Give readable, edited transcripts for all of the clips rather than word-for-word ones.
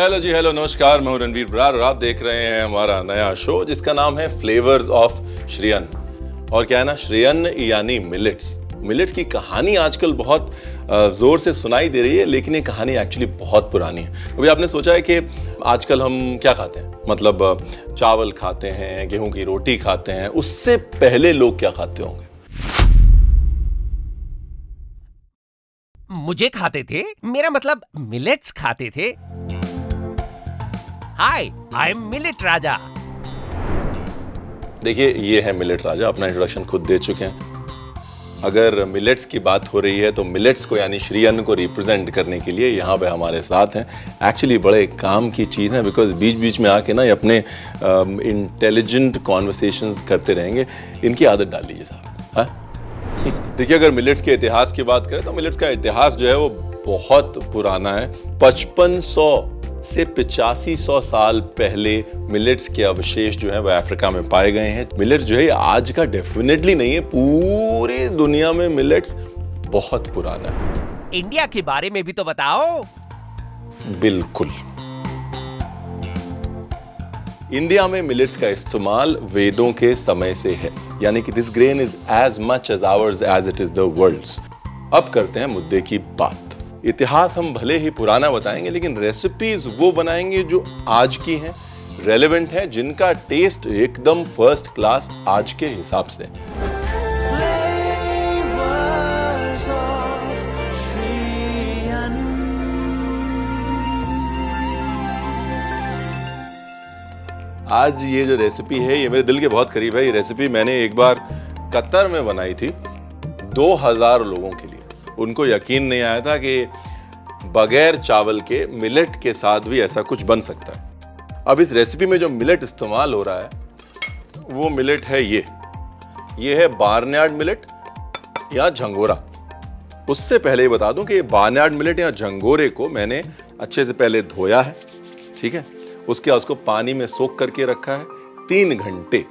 Hello जी, hello, नमस्कार। मैं हूं रणवीर बरार और आप देख रहे हैं हमारा नया शो जिसका नाम है फ्लेवर्स ऑफ श्रेयन। और क्या है ना, श्रेयन यानी मिलेट्स। मिलेट्स की कहानी आजकल बहुत जोर से सुनाई दे रही है, लेकिन ये कहानी एक्चुअली बहुत पुरानी है। अभी आपने सोचा है कि आजकल हम क्या खाते हैं, मतलब चावल खाते हैं, गेहूं की रोटी खाते हैं, उससे पहले लोग क्या खाते होंगे? मुझे खाते थे, मेरा मतलब मिलेट्स खाते थे। हाय, आई एम मिलेट राजा। देखिए, ये है मिलेट राजा, अपना इंट्रोडक्शन खुद दे चुके हैं। अगर मिलेट्स की बात हो रही है तो मिलेट्स को यानी श्रेयन को रिप्रेजेंट करने के लिए यहाँ पे हमारे साथ हैं। एक्चुअली बड़े काम की चीज़ है, बिकॉज बीच बीच में आके ना ये अपने इंटेलिजेंट कॉन्वर्सेशंस करते रहेंगे। इनकी आदत डाल लीजिए साहब। हाँ, देखिए, अगर मिलेट्स के इतिहास की बात करें तो मिलेट्स का इतिहास जो है वो बहुत पुराना है। 5500 से 8500 साल पहले मिलेट्स के अवशेष जो है वो अफ्रीका में पाए गए हैं। मिलेट्स जो है आज का डेफिनेटली नहीं है, पूरी दुनिया में मिलेट्स बहुत पुराना है। इंडिया के बारे में भी तो बताओ। बिल्कुल, इंडिया में मिलेट्स का इस्तेमाल वेदों के समय से है, यानी कि this grain is as much as ours as it is the world's. अब करते हैं मुद्दे की बात। इतिहास हम भले ही पुराना बताएंगे, लेकिन रेसिपीज वो बनाएंगे जो आज की हैं, रेलेवेंट है, जिनका टेस्ट एकदम फर्स्ट क्लास आज के हिसाब से। आज ये जो रेसिपी है ये मेरे दिल के बहुत करीब है। ये रेसिपी मैंने एक बार कतर में बनाई थी 2000 लोगों के लिए। उनको यकीन नहीं आया था कि बगैर चावल के मिलेट के साथ भी ऐसा कुछ बन सकता है। अब इस रेसिपी में जो मिलेट इस्तेमाल हो रहा है वो मिलेट है ये है बार्नयार्ड मिलेट या झंगोरा। उससे पहले ही बता दूं कि बार्नयार्ड मिलेट या झंगोरे को मैंने अच्छे से पहले धोया है, ठीक है। उसके बाद उसको पानी में सोख करके रखा है 3 घंटे।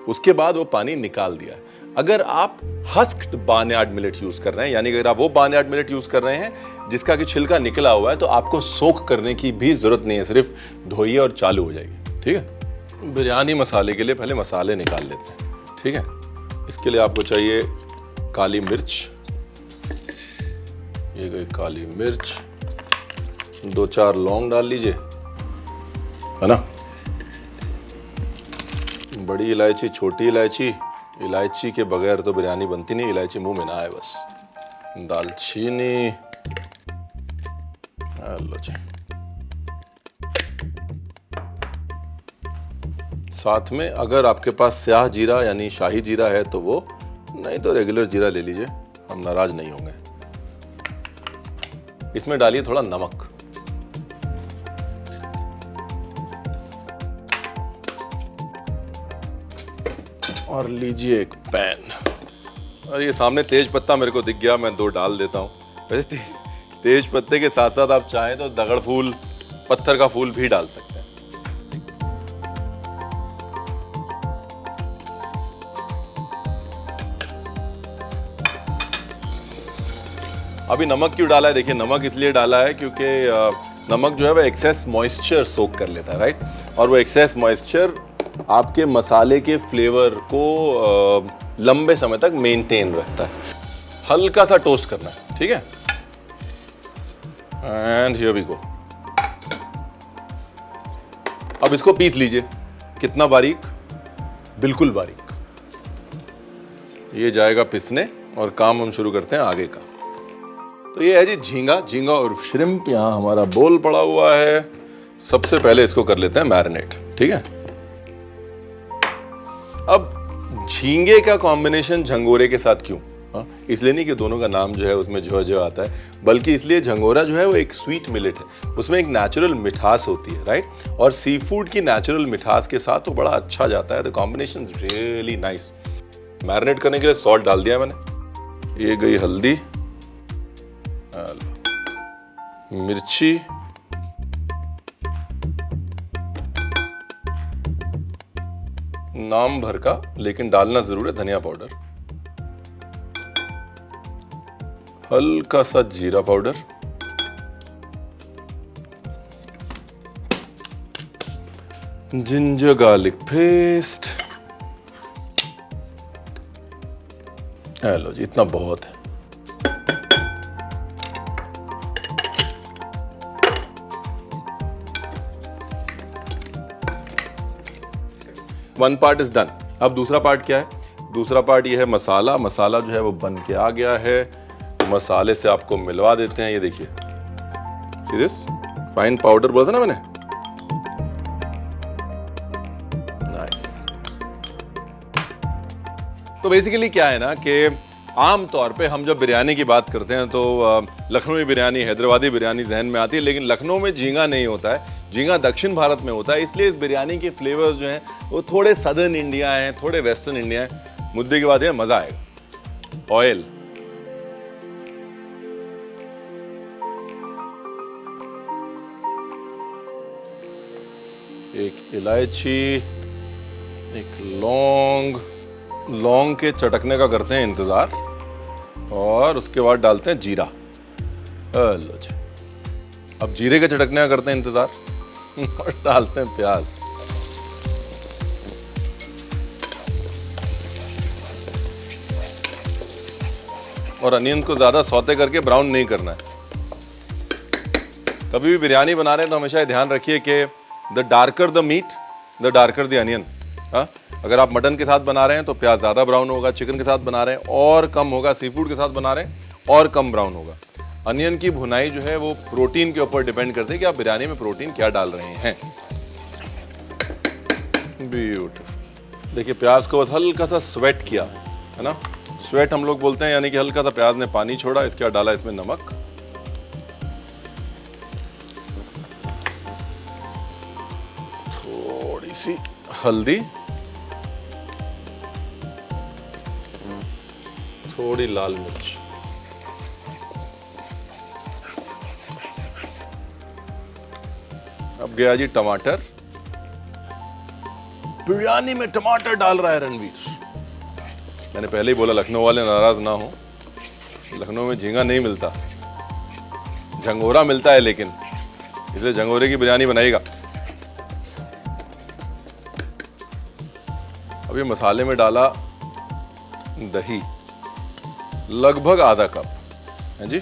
उसके बाद वो पानी निकाल दिया है। अगर आप हस्क्ड बार्नयार्ड मिलेट यूज कर रहे हैं, यानी अगर आप वो बार्नयार्ड मिलेट यूज कर रहे हैं जिसका कि छिलका निकला हुआ है, तो आपको सोख करने की भी जरूरत नहीं है, सिर्फ धोइए और चालू हो जाएगी, ठीक है। बिरयानी मसाले के लिए पहले मसाले निकाल लेते हैं, ठीक है। इसके लिए आपको चाहिए काली मिर्च, ये गई काली मिर्च, 2-4 लौंग डाल लीजिए, है ना। बड़ी इलायची, छोटी इलायची, इलायची के बगैर तो बिरयानी बनती नहीं, इलायची मुंह में ना आए बस। दालचीनी, लो जी। साथ में अगर आपके पास स्याह जीरा यानी शाही जीरा है तो वो, नहीं तो रेगुलर जीरा ले लीजिए, हम नाराज नहीं होंगे। इसमें डालिए थोड़ा नमक, और लीजिए एक पैन। और ये सामने तेज पत्ता मेरे को दिख गया, मैं 2 डाल देता हूँ। वैसे तेज पत्ते के साथ साथ आप चाहें तो दगड़ फूल, पत्थर का फूल भी डाल सकते हैं। अभी नमक क्यों डाला है? देखिए, नमक इसलिए डाला है क्योंकि नमक जो है वो एक्सेस मॉइस्चर सोक कर लेता है, राइट। और वो एक्सेस मॉइस्चर आपके मसाले के फ्लेवर को लंबे समय तक मेंटेन रखता है। हल्का सा टोस्ट करना है, ठीक है। And here we go. अब इसको पीस लीजिए। कितना बारीक? बिल्कुल बारीक। ये जाएगा पिसने और काम हम शुरू करते हैं आगे का। तो ये है जी झींगा और श्रिम्प। यहाँ हमारा बोल पड़ा हुआ है। सबसे पहले इसको कर लेते हैं मैरिनेट, ठीक है। अब झींगे का कॉम्बिनेशन झंगोरे के साथ क्यों? इसलिए नहीं कि दोनों का नाम जो है उसमें जो आता है, बल्कि इसलिए झंगोरा जो है वो एक स्वीट मिलेट है, उसमें एक नेचुरल मिठास होती है, राइट। और सी फूड की नेचुरल मिठास के साथ तो बड़ा अच्छा जाता है। The combination really nice. Marinate करने के लिए सॉल्ट डाल दिया मैंने, ये गई हल्दी, मिर्ची, नाम भर का लेकिन डालना जरूर है धनिया पाउडर, हल्का सा जीरा पाउडर, जिंजर गार्लिक पेस्ट। लो जी, इतना बहुत है। One part is done. अब दूसरा पार्ट क्या है? दूसरा पार्ट ये है मसाला। मसाला जो है वो बन के आ गया है। मसाले से आपको मिलवा देते हैं। ये देखिए, सी दिस फाइन पाउडर बोला था ना मैंने, नाइस। तो बेसिकली क्या है ना कि आम तौर पे हम जब बिरयानी की बात करते हैं तो लखनवी बिरयानी, हैदराबादी बिरयानी जहन में आती है, लेकिन लखनऊ में झींगा नहीं होता है। झींगा दक्षिण भारत में होता है, इसलिए इस बिरयानी के फ्लेवर्स जो हैं वो थोड़े सदर्न इंडिया हैं, थोड़े वेस्टर्न इंडिया हैं। मुद्दे की बात है, मजा आएगा। ऑयल, एक इलायची, एक लौंग। लौंग के चटकने का करते हैं इंतजार, और उसके बाद डालते हैं जीरा। लो जी, अब जीरे के चटकने का करते हैं इंतजार और डालते हैं प्याज। और अनियन को ज्यादा सौते करके ब्राउन नहीं करना है। कभी भी बिरयानी बना रहे हैं तो हमेशा ध्यान रखिए कि the darker the meat, the darker the onion. अगर आप मटन के साथ बना रहे हैं तो प्याज ज्यादा ब्राउन होगा, चिकन के साथ बना रहे हैं और कम होगा, सी फूड के साथ बना रहे हैं और कम ब्राउन होगा। अनियन की भुनाई जो है वो प्रोटीन के ऊपर डिपेंड करती है कि आप बिरयानी में प्रोटीन क्या डाल रहे हैं। ब्यूटीफुल। देखिए, प्याज को बस हल्का सा स्वेट किया है ना, स्वेट हम लोग बोलते हैं, यानी कि हल्का सा प्याज ने पानी छोड़ा। इसके बाद डाला इसमें नमक, थोड़ी सी हल्दी, थोड़ी लाल मिर्च, अब गया जी टमाटर। बिरयानी में टमाटर डाल रहा है रणवीर। मैंने पहले ही बोला लखनऊ वाले नाराज ना हो, लखनऊ में झींगा नहीं मिलता, झंगोरा मिलता है, लेकिन इसलिए झंगोरे की बिरयानी बनाएगा। अब ये मसाले में डाला दही, लगभग आधा कप है जी।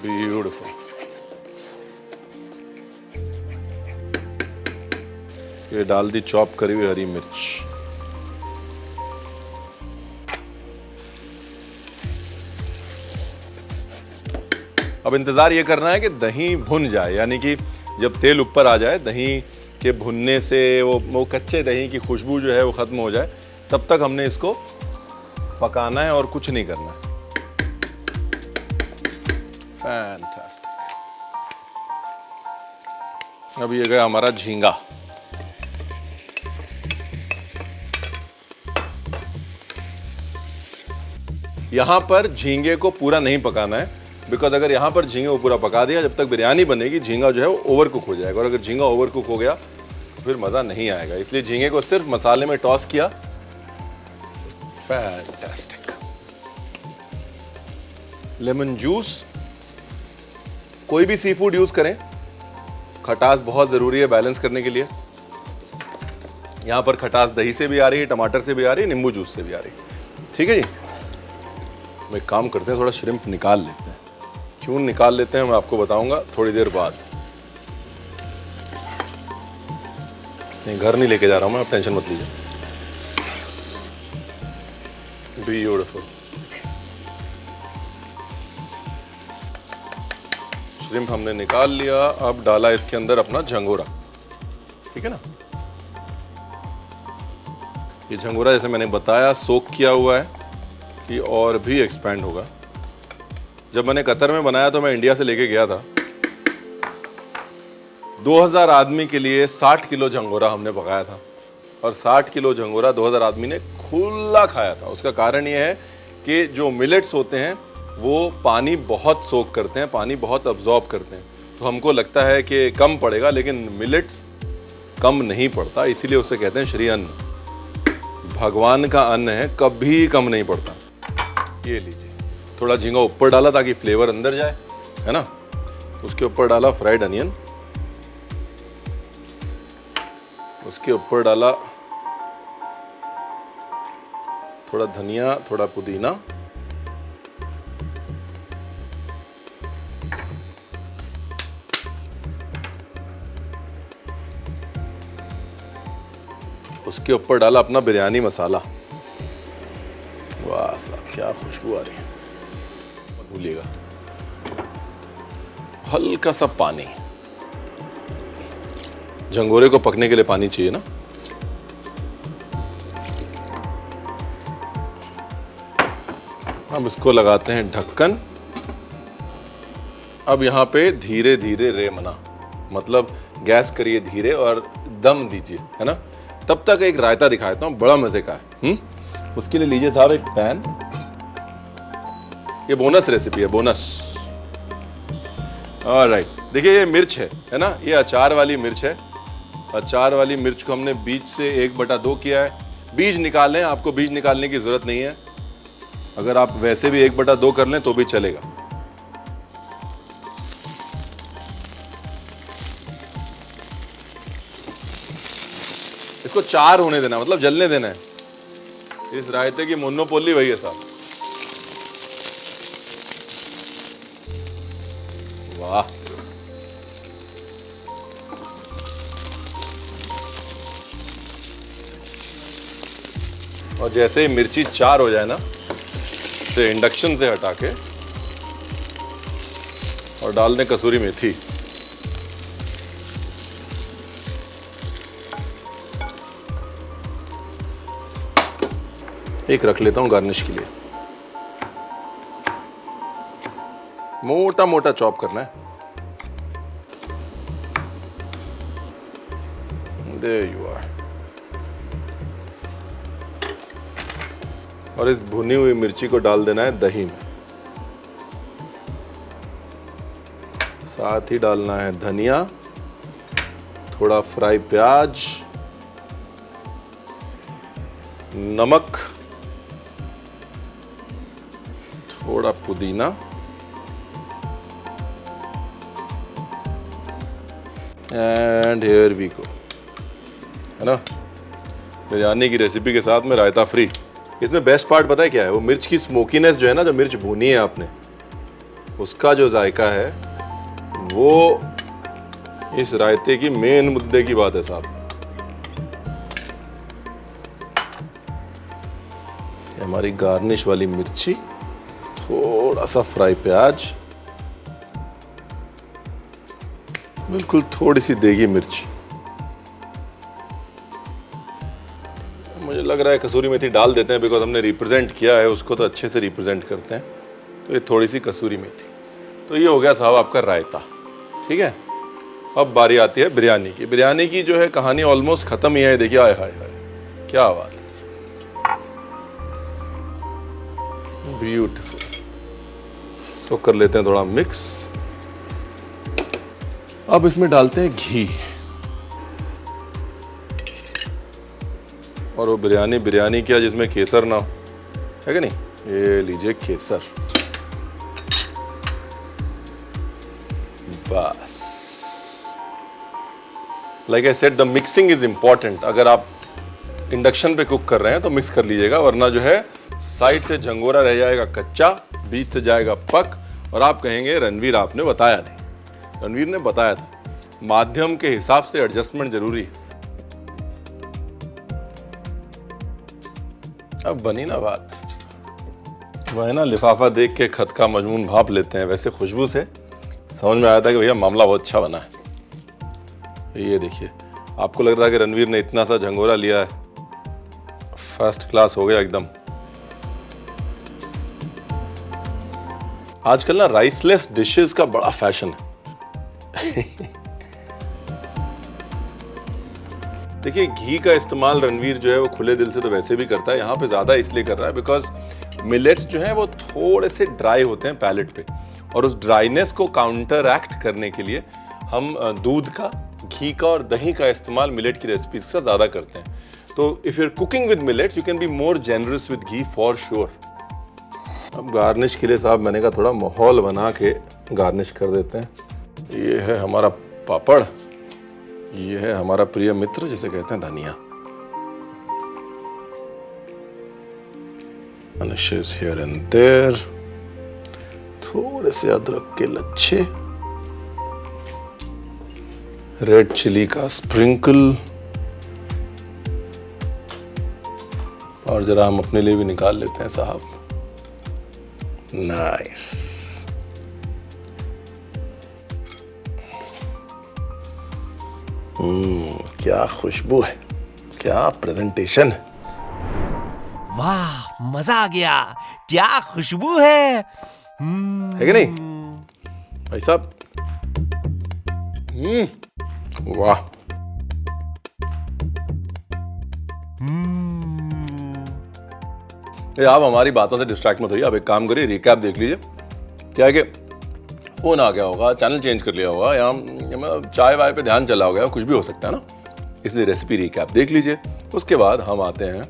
ब्यूटीफुल। ये डाल दी चॉप करी हुई हरी मिर्च। अब इंतजार ये करना है कि दही भुन जाए, यानी कि जब तेल ऊपर आ जाए, दही के भुनने से वो कच्चे दही की खुशबू जो है वो खत्म हो जाए, तब तक हमने इसको पकाना है और कुछ नहीं करना है। फैंटास्टिक। अब ये गया हमारा झींगा। यहां पर झींगे को पूरा नहीं पकाना है, बिकॉज अगर यहां पर झींगे को पूरा पका दिया, जब तक बिरयानी बनेगी झींगा जो है वो ओवर कुक हो जाएगा, और अगर झींगा ओवर कुक हो गया तो फिर मजा नहीं आएगा। इसलिए झींगे को सिर्फ मसाले में टॉस किया। फैंटास्टिक। लेमन जूस, कोई भी सी फूड यूज करें, खटास बहुत जरूरी है बैलेंस करने के लिए। यहां पर खटास दही से भी आ रही है, टमाटर से भी आ रही है, नींबू जूस से भी आ रही है। ठीक है जी। एक काम करते हैं, थोड़ा श्रिम्प निकाल लेते हैं। क्यों निकाल लेते हैं मैं आपको बताऊंगा थोड़ी देर बाद। नहीं, घर नहीं लेके जा रहा हूं मैं, आप टेंशन मत लीजिए। ब्यूटीफुल। श्रिम्प हमने निकाल लिया। अब डाला इसके अंदर अपना झंगोरा। ठीक है ना, ये झंगोरा जैसे मैंने बताया सोक किया हुआ है, ये और भी एक्सपैंड होगा। जब मैंने कतर में बनाया तो मैं इंडिया से लेके गया था। 2000 आदमी के लिए 60 किलो झंगोरा हमने पकाया था, और 60 किलो झंगोरा 2000 आदमी ने खुला खाया था। उसका कारण ये है कि जो मिलेट्स होते हैं वो पानी बहुत सोक करते हैं, पानी बहुत अब्जॉर्ब करते हैं। तो हमको लगता है कि कम पड़ेगा, लेकिन मिलेट्स कम नहीं पड़ता, इसीलिए उसे कहते हैं श्री अन्न। भगवान का अन्न है, कभी कम नहीं पड़ता। ये लीजिए, थोड़ा झींगा ऊपर डाला ताकि फ्लेवर अंदर जाए, है ना। उसके ऊपर डाला फ्राइड अनियन, उसके ऊपर डाला थोड़ा धनिया, थोड़ा पुदीना, उसके ऊपर डाला अपना बिरयानी मसाला। वाह साहब क्या खुशबू आ रही है। मत भूलिएगा हल्का सा पानी, झंगोरे को पकने के लिए पानी चाहिए ना। अब इसको लगाते हैं ढक्कन। अब यहाँ पे धीरे धीरे रेमना, मतलब गैस करिए धीरे और दम दीजिए, है ना। तब तक एक रायता दिखाता हूँ, बड़ा मजे का है। उसके लिए लीजिए साहब एक पैन। ये बोनस रेसिपी है, बोनस। ऑलराइट, देखिए ये मिर्च है ना, ये अचार वाली मिर्च है। अचार वाली मिर्च को हमने बीज से 1/2 किया है। बीज निकालें, आपको बीज निकालने की जरूरत नहीं है। अगर आप वैसे भी 1/2 कर लें तो भी चलेगा। इसको 4 होने देना, मतलब जलने देना है। इस रायते की मोनोपोली वही है साहब। वाह, और जैसे ही मिर्ची 4 हो जाए ना, तो इंडक्शन से हटा के और डाल दें कसूरी मेथी। एक रख लेता हूं गार्निश के लिए। मोटा मोटा चॉप करना है। There you are। और इस भुनी हुई मिर्ची को डाल देना है दही में। साथ ही डालना है धनिया, थोड़ा फ्राई प्याज, नमक, थोड़ा पुदीना, एंड हियर वी गो, है ना। बिरयानी की रेसिपी के साथ में रायता फ्री। इसमें बेस्ट पार्ट पता है क्या है? वो मिर्च की स्मोकीनेस जो है ना, जो मिर्च भुनी है आपने, उसका जो जायका है वो इस रायते की मेन मुद्दे की बात है साहब। हमारी गार्निश वाली मिर्ची, थोड़ा सा फ्राई प्याज, बिल्कुल थोड़ी सी देगी मिर्च। मुझे लग रहा है कसूरी मेथी डाल देते हैं, बिकॉज हमने रिप्रेजेंट किया है उसको, तो अच्छे से रिप्रेजेंट करते हैं। तो ये थोड़ी सी कसूरी मेथी। तो ये हो गया साहब आपका रायता, ठीक है। अब बारी आती है बिरयानी की। बिरयानी की जो है कहानी ऑलमोस्ट खत्म ही है। देखिए, आय हाय हाय क्या बात, ब्यूटीफुल। इसको कर लेते हैं थोड़ा मिक्स। अब इसमें डालते हैं घी। और वो बिरयानी क्या जिसमें केसर ना हो, है कि नहीं। ये लीजिए केसर, बस। Like I said, the mixing is important. अगर आप इंडक्शन पे कुक कर रहे हैं तो मिक्स कर लीजिएगा, वरना जो है साइड से झंगोरा रह जाएगा कच्चा, बीच से जाएगा पक, और आप कहेंगे रणवीर आपने बताया नहीं। रणवीर ने बताया था, माध्यम के हिसाब से एडजस्टमेंट जरूरी है। अब बनी ना बात। वह ना, लिफाफा देख के खत का मजमून भाप लेते हैं, वैसे खुशबू से समझ में आया था कि भैया मामला बहुत अच्छा बना है। ये देखिए, आपको लग रहा है कि रणवीर ने इतना सा झंगोरा लिया है, फर्स्ट क्लास हो गया एकदम। आजकल ना राइसलेस डिशेस का बड़ा फैशन है। देखिए, घी का इस्तेमाल रणवीर जो है वो खुले दिल से तो वैसे भी करता है, यहाँ पे ज्यादा इसलिए कर रहा है बिकॉज मिलेट्स जो है वो थोड़े से ड्राई होते हैं पैलेट पे, और उस ड्राइनेस को काउंटर एक्ट करने के लिए हम दूध का, घी का और दही का इस्तेमाल मिलेट की रेसिपीज से ज्यादा करते हैं। तो if you are cooking with millets, you can be more generous with ghee for sure. अब गार्निश के लिए साहब मैंने कहा थोड़ा माहौल बना के गार्निश कर देते हैं। ये है हमारा पापड़, ये है हमारा प्रिय मित्र जिसे कहते हैं धनिया। Garnishes here and there, थोड़े से अदरक के लच्छे, रेड चिली का स्प्रिंकल, और जरा हम अपने लिए भी निकाल लेते हैं साहब। नाइस। क्या खुशबू है, क्या प्रेजेंटेशन है। वाह, मजा आ गया। क्या खुशबू है। है कि नहीं भाई साहब? वाह। ये आप हमारी बातों से डिस्ट्रैक्ट मत होइए, आप एक काम करिए, रिकैप देख लीजिए। क्या है कि फोन आ गया होगा, चैनल चेंज कर लिया होगा, या चाय वाय पे ध्यान चला होगा, कुछ भी हो सकता है ना। इसलिए रेसिपी रिकैप देख लीजिए, उसके बाद हम आते हैं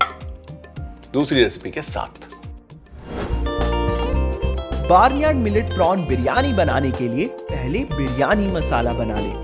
दूसरी रेसिपी के साथ। बार्नयार्ड मिलेट प्रॉन बिरयानी बनाने के लिए पहले बिरयानी मसाला बना लें।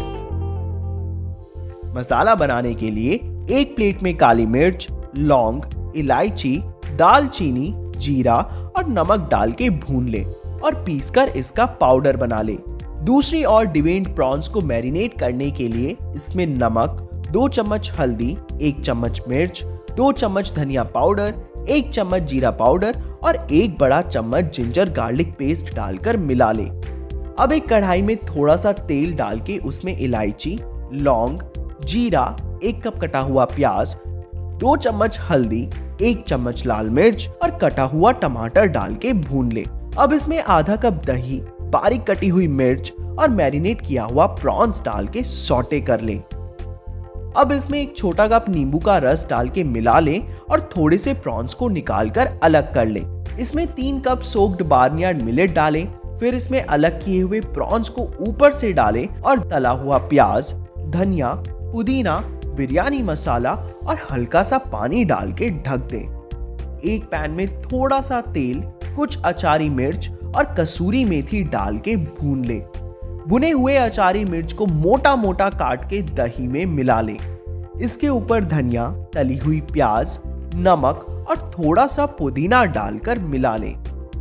मसाला बनाने के लिए एक प्लेट में काली मिर्च, लौंग, इलायची, दालचीनी, जीरा और नमक डाल के भून ले और पीसकर इसका पाउडर बना ले। दूसरी ओर डिवेन्ड प्रॉन्स को मैरिनेट करने के लिए इसमें नमक, 2 चम्मच हल्दी, 1 चम्मच मिर्च, 2 चम्मच धनिया पाउडर, 1 चम्मच जीरा पाउडर और 1 बड़ा चम्मच जिंजर गार्लिक पेस्ट डालकर मिला ले। अब एक कढ़ाई में थोड़ा सा तेल डाल के उसमें इलायची, लौंग, जीरा, 1 कप कटा हुआ प्याज, 2 चम्मच हल्दी, 1 चम्मच लाल मिर्च और कटा हुआ टमाटर डाल के भून ले। अब इसमें आधा कप दही, बारीक कटी हुई मिर्च और मैरिनेट किया हुआ प्रॉन्स डाल के सौटे कर ले। अब इसमें एक छोटा कप नींबू का रस डाल के मिला ले और थोड़े से प्रॉन्स को निकाल कर अलग कर ले। इसमें 3 कप सोक्ड बार्नयार्ड मिलेट डालें, फिर इसमें अलग किए हुए प्रॉन्स को ऊपर से डालें और तला हुआ प्याज, धनिया, पुदीना, बिरयानी मसाला और हल्का सा पानी डाल के ढक दें। एक पैन में थोड़ा सा तेल, कुछ अचारी मिर्च और कसूरी मेथी डाल के भून ले। भुने हुए अचारी मिर्च को मोटा मोटा काट के दही में मिला ले। इसके ऊपर धनिया, तली हुई प्याज, नमक और थोड़ा सा पुदीना डालकर मिला ले।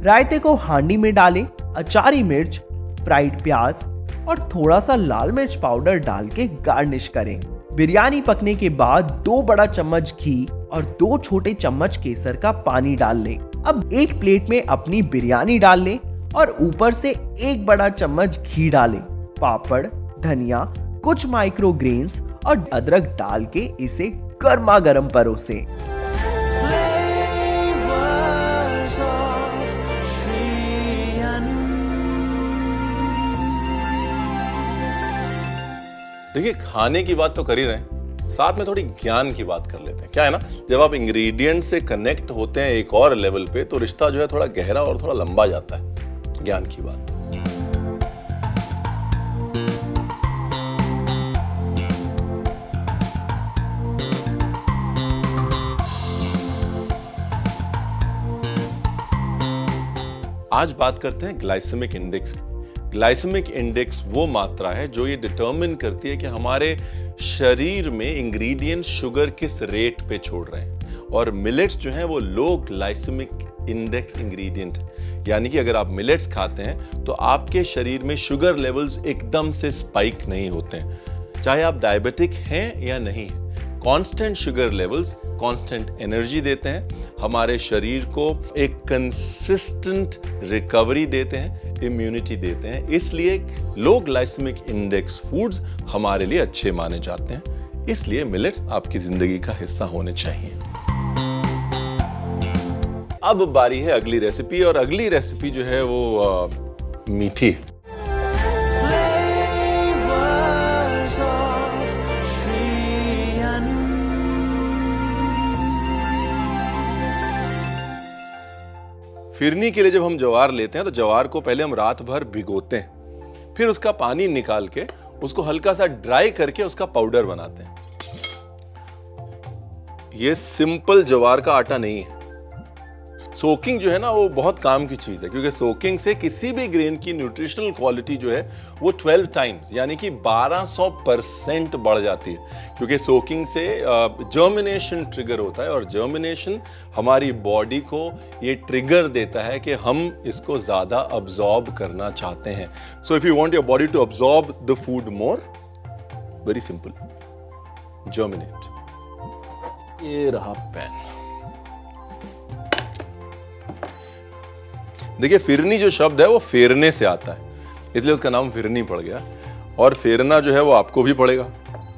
रायते को हांडी में डालें, अचारी मिर्च, फ्राइड प्याज और थोड़ा सा लाल मिर्च पाउडर डाल के गार्निश करें। बिरयानी पकने के बाद 2 बड़ा चम्मच घी और 2 छोटे चम्मच केसर का पानी डाल लें। अब एक प्लेट में अपनी बिरयानी डाल लें और ऊपर से 1 बड़ा चम्मच घी डालें। पापड़, धनिया, कुछ माइक्रोग्रेन्स और अदरक डाल के इसे गर्मा गर्म परोसें। देखिए, खाने की बात तो कर ही रहे हैं, साथ में थोड़ी ज्ञान की बात कर लेते हैं। क्या है ना, जब आप इंग्रेडिएंट से कनेक्ट होते हैं एक और लेवल पे, तो रिश्ता जो है थोड़ा गहरा और थोड़ा लंबा जाता है। ज्ञान की बात। आज बात करते हैं ग्लाइसेमिक इंडेक्स की। ग्लाइसेमिक इंडेक्स वो मात्रा है जो ये डिटरमिन करती है कि हमारे शरीर में इंग्रेडिएंट शुगर किस रेट पे छोड़ रहे हैं। और मिलेट्स जो हैं वो लो ग्लाइसेमिक इंडेक्स इंग्रेडिएंट, यानी कि अगर आप मिलेट्स खाते हैं तो आपके शरीर में शुगर लेवल्स एकदम से स्पाइक नहीं होते हैं, चाहे आप डायबिटिक हैं या नहीं हैं। Constant sugar levels constant energy देते हैं, हमारे शरीर को एक कंसिस्टेंट रिकवरी देते हैं, इम्यूनिटी देते हैं। इसलिए लो ग्लाइसेमिक इंडेक्स फूड्स हमारे लिए अच्छे माने जाते हैं। इसलिए मिलेट्स आपकी जिंदगी का हिस्सा होने चाहिए। अब बारी है अगली रेसिपी, और अगली रेसिपी जो है वो मीठी है। फिरनी के लिए जब हम ज्वार लेते हैं तो ज्वार को पहले हम रात भर भिगोते हैं, फिर उसका पानी निकाल के उसको हल्का सा ड्राई करके उसका पाउडर बनाते हैं। ये सिंपल ज्वार का आटा नहीं है। सोकिंग जो है ना वो बहुत काम की चीज़ है, क्योंकि सोकिंग से किसी भी ग्रेन की न्यूट्रिशनल क्वालिटी जो है वो 12 टाइम्स यानी कि 1200% बढ़ जाती है, क्योंकि सोकिंग से जर्मिनेशन ट्रिगर होता है और जर्मिनेशन हमारी बॉडी को ये ट्रिगर देता है कि हम इसको ज़्यादा अब्जॉर्ब करना चाहते हैं। So if you want your body to absorb the food more, very simple, germinate. ये रहा पेन। देखिए फिरनी जो शब्द है वो फेरने से आता है, इसलिए उसका नाम फिरनी पड़ गया। और फेरना जो है वो आपको भी पड़ेगा,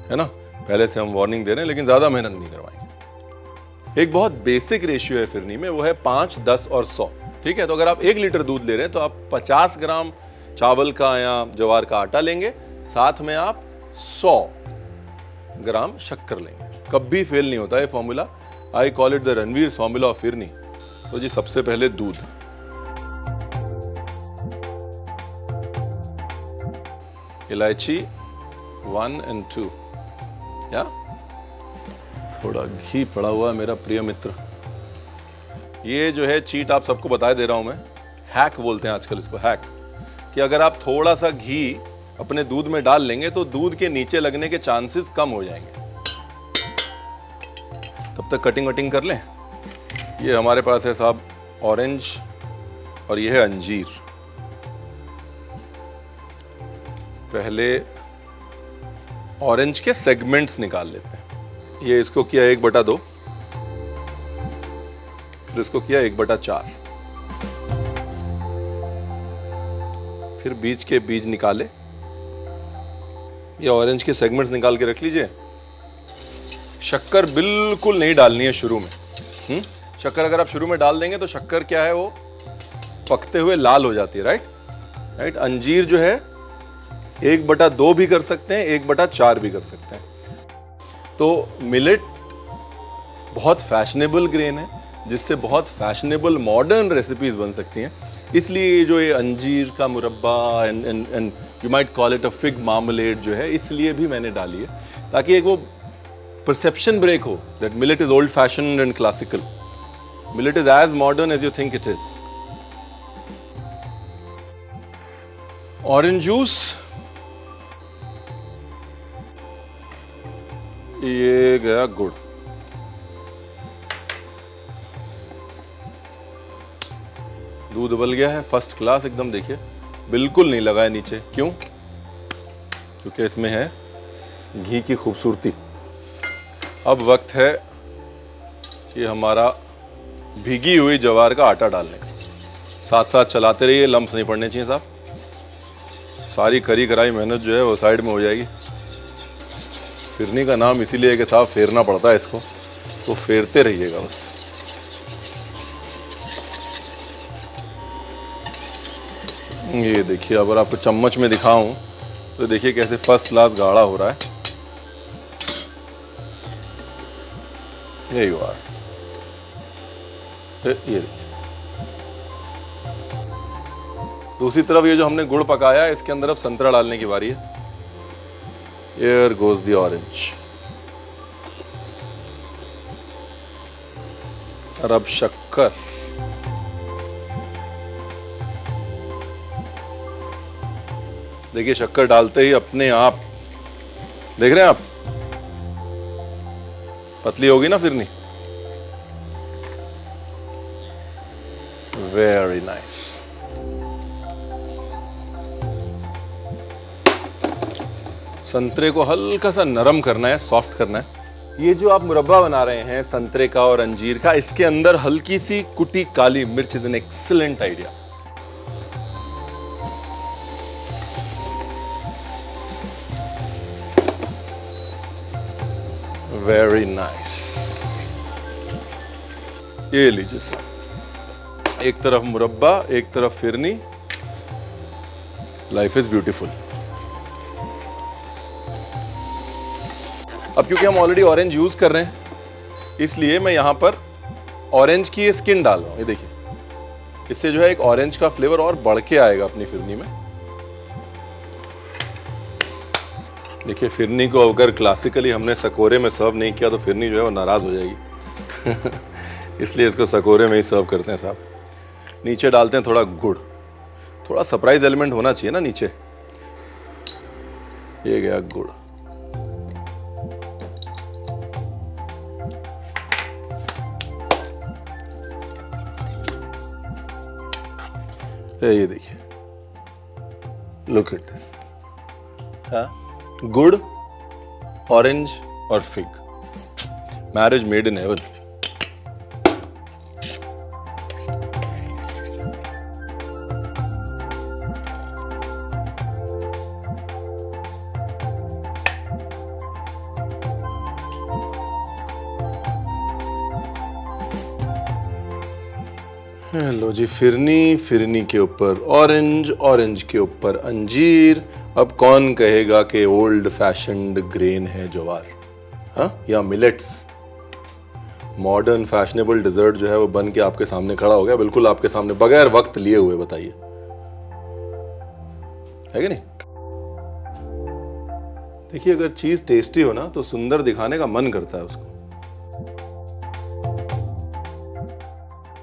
है ना। पहले से हम वार्निंग दे रहे हैं, लेकिन ज्यादा मेहनत नहीं करवाएंगे। एक बहुत बेसिक रेशियो है फिरनी में, वो है 5, 10 और 100। ठीक है, तो अगर आप 1 लीटर दूध ले रहे हैं तो आप 50 ग्राम चावल का या ज्वार का आटा लेंगे, साथ में आप 100 ग्राम शक्कर लेंगे। कभी फेल नहीं होता है formula. I call it the Ranveer formula of phirni. तो जी सबसे पहले दूध, इलायची 1 और 2, या थोड़ा घी पड़ा हुआ है मेरा प्रिय मित्र। ये जो है चीट आप सबको बता दे रहा हूं मैं, हैक बोलते हैं आजकल इसको, हैक, कि अगर आप थोड़ा सा घी अपने दूध में डाल लेंगे तो दूध के नीचे लगने के चांसेस कम हो जाएंगे। तब तक कटिंग वटिंग कर लें। ये हमारे पास है साहब ऑरेंज और ये है अंजीर। पहले ऑरेंज के सेगमेंट्स निकाल लेते हैं। ये इसको किया 1/2, फिर इसको किया 1/4, फिर बीज के बीज निकाले। ये ऑरेंज के सेगमेंट्स निकाल के रख लीजिए। शक्कर बिल्कुल नहीं डालनी है शुरू में। शक्कर अगर आप शुरू में डाल देंगे तो शक्कर क्या है, वो पकते हुए लाल हो जाती है, राइट। अंजीर जो है 1/2 भी कर सकते हैं, 1/4 भी कर सकते हैं। तो मिलेट बहुत फैशनेबल ग्रेन है, जिससे बहुत फैशनेबल मॉडर्न रेसिपीज बन सकती हैं। इसलिए जो ये अंजीर का मुरब्बा and you might call it a fig marmalade जो है, इसलिए भी मैंने डाली है, ताकि एक वो परसेप्शन ब्रेक हो that millet is old fashioned and classical. Millet is as modern as you think it is. Orange juice, ये गया गुड़, दूध उबल गया है फर्स्ट क्लास एकदम। देखिए बिल्कुल नहीं लगा है नीचे, क्यों? क्योंकि इसमें है घी की खूबसूरती। अब वक्त है ये हमारा भीगी हुई ज्वार का आटा डालने का। साथ साथ चलाते रहिए, लम्स नहीं पड़ने चाहिए साहब। सारी करी कराई मेहनत जो है वो साइड में हो जाएगी। फिरनी का नाम इसीलिए है कि साहब फेरना पड़ता है इसको, तो फेरते रहिएगा बस। ये देखिए, अगर आपको चम्मच में दिखाऊं तो देखिए कैसे फर्स्ट क्लास गाढ़ा हो रहा है। ये यू आर, ये देखिए। दूसरी तरफ ये जो हमने गुड़ पकाया है, इसके अंदर अब संतरा डालने की बारी है। Here goes the orange। और अब शक्कर। देखिए शक्कर डालते ही अपने आप, देख रहे हैं आप, पतली होगी ना फिरनी। Very nice. संतरे को हल्का सा नरम करना है, सॉफ्ट करना है। ये जो आप मुरब्बा बना रहे हैं संतरे का और अंजीर का, इसके अंदर हल्की सी कुटी काली मिर्च is an excellent idea. Very nice. ये लीजिए सर, एक तरफ मुरब्बा, एक तरफ फिरनी। Life is beautiful. अब क्योंकि हम ऑलरेडी ऑरेंज यूज कर रहे हैं, इसलिए मैं यहां पर ऑरेंज की स्किन डाल रहा हूं। ये देखिए, इससे जो है एक ऑरेंज का फ्लेवर और बढ़ के आएगा अपनी फिरनी में। देखिए फिरनी को अगर क्लासिकली हमने सकोरे में सर्व नहीं किया तो फिरनी जो है वो नाराज हो जाएगी। इसलिए इसको सकोरे में ही सर्व करते हैं साहब। नीचे डालते हैं थोड़ा गुड़, थोड़ा सरप्राइज एलिमेंट होना चाहिए ना नीचे। ये गया गुड़। ये देखिए, लुक एट दिस। हाँ, गुड़, ऑरेंज और fig, marriage made in heaven. लो जी, फिरनी, फिरनी के ऊपर ऑरेंज, ऑरेंज के ऊपर अंजीर। अब कौन कहेगा कि ओल्ड फैशन्ड ग्रेन है ज्वार, हाँ, या मिलेट्स। मॉडर्न फैशनेबल डिजर्ट जो है वो बन के आपके सामने खड़ा हो गया, बिल्कुल आपके सामने, बगैर वक्त लिए हुए। बताइए, है कि नहीं? देखिए, अगर चीज टेस्टी हो ना तो सुंदर दिखाने का मन करता है उसको।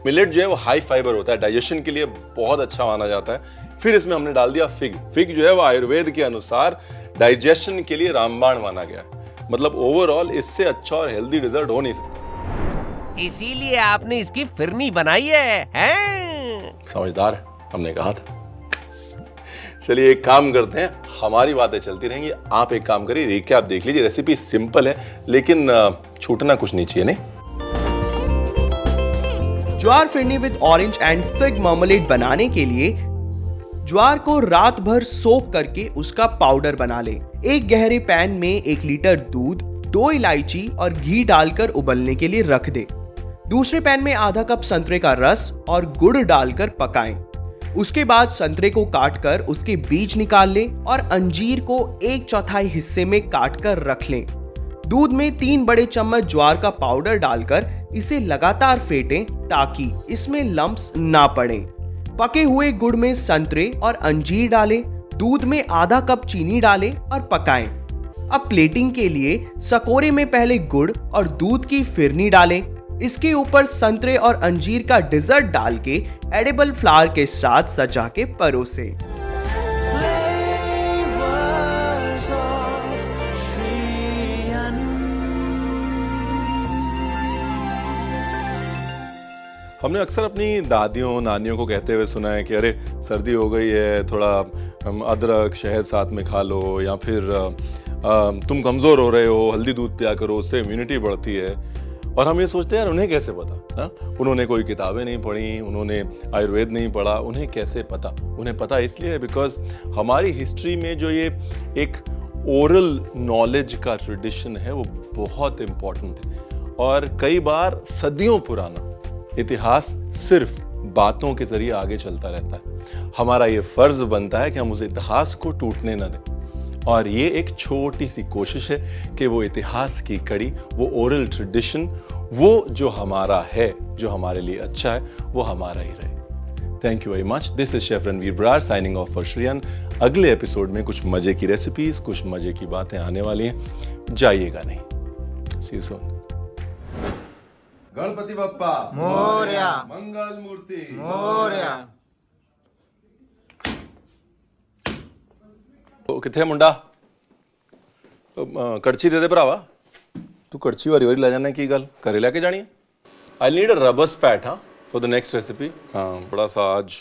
मिलेट जो है वो हाई फाइबर होता है, डाइजेशन के लिए बहुत अच्छा माना जाता है। फिर इसमें हमने डाल दिया फिग। फिग जो है वो आयुर्वेद के अनुसार डाइजेशन के लिए रामबाण माना गया है। मतलब ओवरऑल इससे अच्छा और हेल्दी डिजर्ट हो नहीं सकता। इसीलिए आपने इसकी फिरनी बनाई है, हैं? समझदार है, हमने कहा था। चलिए एक काम करते हैं, हमारी बातें चलती रहेंगी, आप एक काम करिए, रिकैप देख लीजिए। रेसिपी सिंपल है लेकिन छूटना कुछ नहीं चाहिए, नहीं? Jowar phirni with orange and fig marmalade बनाने के लिए ज्वार को रात भर सोक करके उसका पाउडर बना ले। एक गहरे पैन में 1 लीटर दूध, 2 इलायची और घी डालकर उबलने के लिए रख दे। दूसरे पैन में आधा कप संतरे का रस और गुड़ डालकर पकाएं। उसके बाद संतरे को काटकर उसके बीज निकाल लें और अंजीर को 1/4 हिस्से में काटकर रख लें। दूध में 3 बड़े चम्मच ज्वार का पाउडर डालकर इसे लगातार फेंटें ताकि इसमें लम्प्स ना पड़ें। पके हुए गुड़ में संतरे और अंजीर डालें, दूध में आधा कप चीनी डालें और पकाएं। अब प्लेटिंग के लिए सकोरे में पहले गुड़ और दूध की फिरनी डालें। इसके ऊपर संतरे और अंजीर का डिजर्ट डाल के एडिबल फ्लावर के साथ सजा के परोसें। हमने अक्सर अपनी दादियों नानियों को कहते हुए सुना है कि अरे सर्दी हो गई है, थोड़ा अदरक शहद साथ में खा लो, या फिर तुम कमज़ोर हो रहे हो, हल्दी दूध पिया करो, उससे इम्यूनिटी बढ़ती है। और हम ये सोचते हैं यार उन्हें कैसे पता, उन्होंने कोई किताबें नहीं पढ़ी, उन्होंने आयुर्वेद नहीं पढ़ा, उन्हें कैसे पता? उन्हें पता इसलिए है बिकॉज हमारी हिस्ट्री में जो ये एक ओरल नॉलेज का ट्रेडिशन है वो बहुत इम्पॉर्टेंट है। और कई बार सदियों पुराना इतिहास सिर्फ बातों के जरिए आगे चलता रहता है। हमारा ये फर्ज बनता है कि हम उस इतिहास को टूटने न दें। और ये एक छोटी सी कोशिश है कि वो इतिहास की कड़ी, वो ओरल ट्रेडिशन, वो जो हमारा है, जो हमारे लिए अच्छा है, वो हमारा ही रहे। Thank you very much. This is chef Ranveer Brar signing off for श्रियन। अगले एपिसोड में कुछ मजे की रेसिपीज, कुछ मजे की बातें आने वाली हैं, जाइएगा नहीं। सी यू सून। गणपति बप्पा मोरया, मंगल मूर्ति मोरया। किथे मुंडा कड़छी दे दे भरावा। तू कड़छी वारी वारी ला जाना की गल घरे लेके जानी है। I need a rubber स्पैट for the next recipe. हाँ, बड़ा सा आज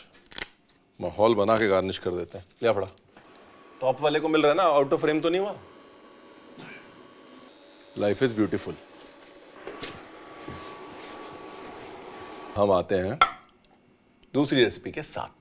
माहौल बना के गार्निश कर देते हैं। क्या पड़ा टॉप वाले को मिल रहा है ना, आउट ऑफ फ्रेम तो नहीं हुआ। Life is beautiful. हम आते हैं दूसरी रेसिपी के साथ।